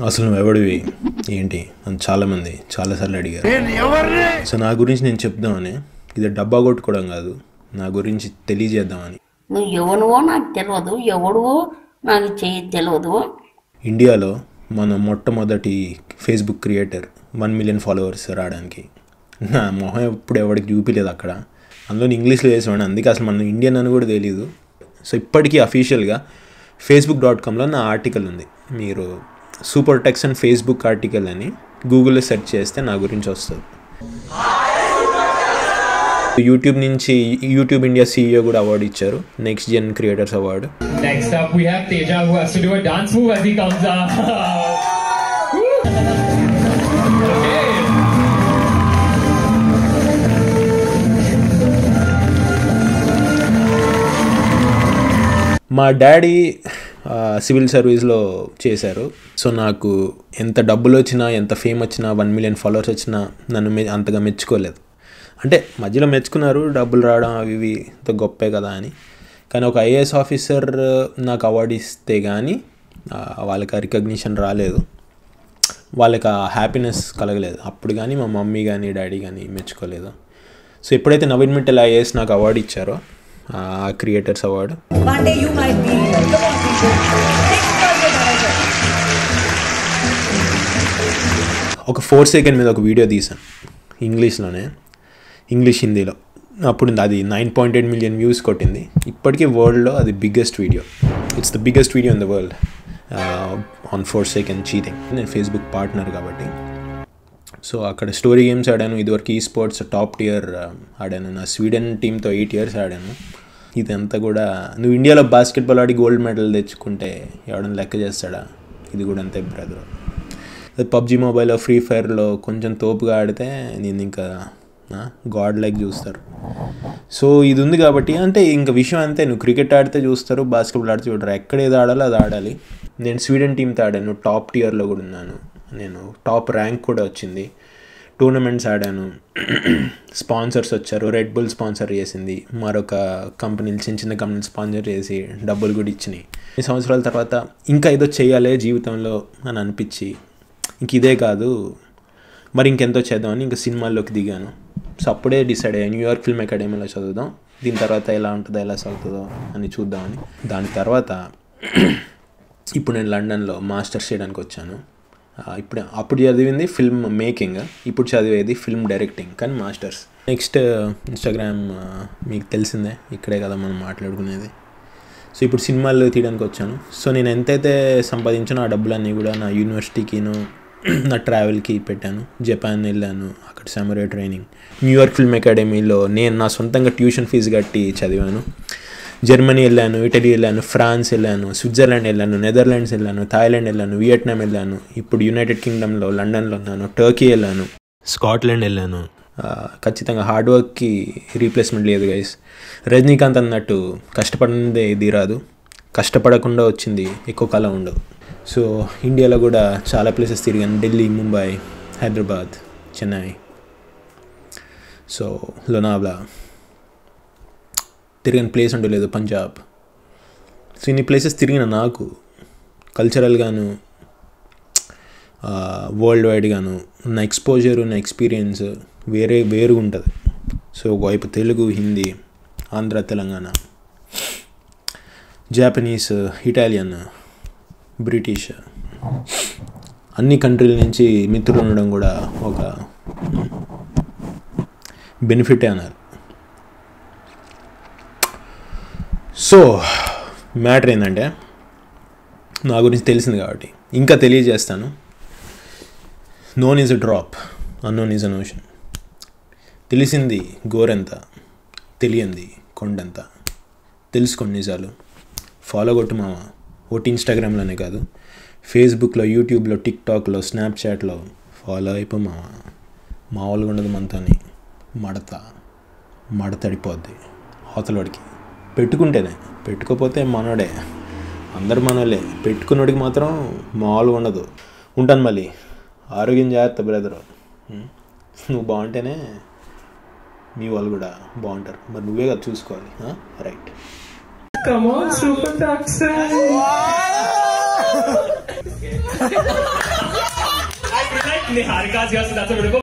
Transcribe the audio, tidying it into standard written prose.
అసలు నువ్వు ఎవడివి ఏంటి అని చాలామంది చాలాసార్లు అడిగారు. సో నా గురించి నేను చెప్దామని, ఇది డబ్బా కొట్టుకోవడం కాదు, నా గురించి తెలియజేద్దామని. నువ్వు ఎవరువో నాకు తెలియదు, ఎవడువో నాకు తెలియదు. ఇండియాలో మన మొట్టమొదటి ఫేస్బుక్ క్రియేటర్ 1 మిలియన్ ఫాలోవర్స్ రావడానికి నా మొహం ఎప్పుడు ఎవరికి చూపించలేదు అక్కడ. అందులో ఇంగ్లీష్లో చేసేవాడిని, అందుకే అసలు మన ఇండియన్ అని కూడా తెలియదు. సో ఇప్పటికీ అఫీషియల్గా facebook.comలో నా ఆర్టికల్ ఉంది. మీరు super Tex and Facebook article అని గూగుల్లో సెర్చ్ చేస్తే నా గురించి వస్తుంది. యూట్యూబ్ నుంచి యూట్యూబ్ ఇండియా CEO కూడా అవార్డు ఇచ్చారు, next gen creators award. Next up we have Teja who has to do a dance move as he comes up. మా డాడీ సివిల్ సర్వీస్లో చేశారు. సో నాకు ఎంత డబ్బులు వచ్చినా, ఎంత ఫేమ్ వచ్చినా, 1 మిలియన్ ఫాలోవర్స్ వచ్చినా నన్ను అంతగా మెచ్చుకోలేదు. అంటే మధ్యలో మెచ్చుకున్నారు, డబ్బులు రావడం అవి ఇవి ఇంత గొప్పే కదా అని. కానీ ఒక IAS ఆఫీసర్ నాకు అవార్డు ఇస్తే కానీ వాళ్ళకి ఆ రికగ్నిషన్ రాలేదు, వాళ్ళకి ఆ హ్యాపీనెస్ కలగలేదు. అప్పుడు కానీ మా మమ్మీ కానీ డాడీ కానీ మెచ్చుకోలేదు. సో ఎప్పుడైతే నవీన్ మిట్టల్ IAS నాకు అవార్డు ఇచ్చారో, ఆ క్రియేటర్స్ అవార్డు, ఒక 4 సెకండ్ మీద ఒక వీడియో తీసాను ఇంగ్లీష్లోనే, ఇంగ్లీష్ హిందీలో. అప్పుడు అది 9.8 మిలియన్ వ్యూస్ కొట్టింది. ఇప్పటికీ వరల్డ్లో అది biggest video, it's the biggest video in the world on 4 second cheating. నేను ఫేస్బుక్ పార్ట్నర్ కాబట్టి. సో అక్కడ స్టోరీ గేమ్స్ ఆడాను, ఇదివరకు ఈస్పోర్ట్స్ టాప్ టియర్ ఆడాను, నా స్వీడన్ టీంతో 8 years ఆడాను. ఇదంతా కూడా నువ్వు ఇండియాలో బాస్కెట్బాల్ ఆడి గోల్డ్ మెడల్ తెచ్చుకుంటే ఎవడన్నా లెక్క చేస్తాడా? ఇది కూడా అంతే బ్రదర్. పబ్జీ మొబైల్లో, ఫ్రీ ఫైర్లో కొంచెం తోపుగా ఆడితే నేను ఇంకా గాడ్ లైక్ చూస్తారు. సో ఇది ఉంది కాబట్టి, అంటే ఇంకా విషయం అంతే, నువ్వు క్రికెట్ ఆడితే చూస్తారు, బాస్కెట్బాల్ ఆడితే చూడరు, ఎక్కడ ఏది ఆడాలో అది ఆడాలి. నేను స్వీడన్ టీంతో ఆడాను, టాప్ టియర్లో కూడా ఉన్నాను, నేను టాప్ ర్యాంక్ కూడా వచ్చింది. టోర్నమెంట్స్ ఆడాను, స్పాన్సర్స్ వచ్చారు, రెడ్ బుల్ స్పాన్సర్ చేసింది, మరొక కంపెనీలు, చిన్న చిన్న కంపెనీలు స్పాన్సర్ చేసి డబ్బులు కూడా ఇచ్చినాయి. ఈ సంవత్సరాల తర్వాత ఇంకా ఏదో చేయాలి జీవితంలో అని అనిపించి, ఇంక ఇదే కాదు మరి ఇంకెంతో చేద్దామని ఇంకా సినిమాల్లోకి దిగాను. సో అప్పుడే డిసైడ్ అయ్యాను, న్యూయార్క్ ఫిల్మ్ అకాడమీలో చదువుదాం, దీని తర్వాత ఎలా ఉంటుందో ఎలా సాగుతుందో అని చూద్దామని. దాని తర్వాత ఇప్పుడు నేను లండన్లో మాస్టర్స్ చేయడానికి వచ్చాను. అప్పుడు చదివింది ఫిల్మ్ మేకింగ్, ఇప్పుడు చదివేది ఫిల్మ్ డైరెక్టింగ్, కానీ మాస్టర్స్. నెక్స్ట్ ఇన్స్టాగ్రామ్ మీకు తెలిసిందే, ఇక్కడే కదా మనం మాట్లాడుకునేది. సో ఇప్పుడు సినిమాలు తీయడానికి వచ్చాను. సో నేను ఎంతైతే సంపాదించానో ఆ డబ్బులన్నీ కూడా నా యూనివర్సిటీకిను, నా ట్రావెల్కి పెట్టాను. జపాన్ వెళ్ళాను, అక్కడ సామురాయ్ ట్రైనింగ్. న్యూయార్క్ ఫిల్మ్ అకాడమీలో నేను నా సొంతంగా ట్యూషన్ ఫీజు కట్టి చదివాను. జర్మనీ వెళ్ళాను, ఇటలీ వెళ్ళాను, ఫ్రాన్స్ వెళ్ళాను, స్విట్జర్లాండ్ వెళ్ళాను, నెదర్లాండ్స్ వెళ్ళాను, థాయిలాండ్ వెళ్ళాను, వియట్నాం వెళ్ళాను, ఇప్పుడు యునైటెడ్ కింగ్డమ్లో లండన్లో ఉన్నాను, టర్కీ వెళ్ళాను, స్కాట్లాండ్ వెళ్ళాను. ఖచ్చితంగా హార్డ్ వర్క్కి రీప్లేస్మెంట్ లేదు గైస్. రజనీకాంత్ అన్నట్టు కష్టపడిందే ఇది రాదు, కష్టపడకుండా వచ్చింది ఎక్కువ కాలం ఉండదు. సో ఇండియాలో కూడా చాలా ప్లేసెస్ తిరిగాను, ఢిల్లీ, ముంబై, హైదరాబాద్, చెన్నై, సో లోనావ్లా. తిరిగిన ప్లేస్ అంటూ లేదు, పంజాబ్. సో ఇన్ని ప్లేసెస్ తిరిగిన నాకు కల్చరల్గాను, వరల్డ్ వైడ్గాను నా ఎక్స్పోజర్, నా ఎక్స్పీరియన్స్ వేరు ఉంటుంది. సో ఒకవైపు Telugu, Hindi, Andhra, Telangana, Japanese, Italian, British, అన్ని కంట్రీల నుంచి మిత్రులు ఉండడం కూడా ఒక బెనిఫిటే అన్నారు. సో మ్యాటర్ ఏంటంటే, నా గురించి తెలిసింది కాబట్టి ఇంకా తెలియజేస్తాను. Known is a drop, unknown is an ocean. తెలిసింది గోరెంత, తెలియంది కొండంత. తెలుసుకోండి నిజాలు, ఫాలో కొట్టు మామ. ఒకటి ఇన్స్టాగ్రామ్లోనే కాదు, ఫేస్బుక్లో, యూట్యూబ్లో, టిక్టాక్లో, స్నాప్చాట్లో ఫాలో అయిపో మామ. మామూలుగా ఉండదు మనతోని. మడతడిపోద్ది అవతలవాడికి. పెట్టుకుంటేనే, పెట్టుకోపోతే మనోడే, అందరు మనోళ్ళే. పెట్టుకున్నోడికి మాత్రం మామూలుగా ఉండదు. ఉంటాను మళ్ళీ. ఆరోగ్యం జాగ్రత్త బ్రదరు. నువ్వు బాగుంటేనే మీ వాళ్ళు కూడా బాగుంటారు. మరి నువ్వే కదా చూసుకోవాలి. Right. Come on, super ducks. Niharika, just that's a beautiful.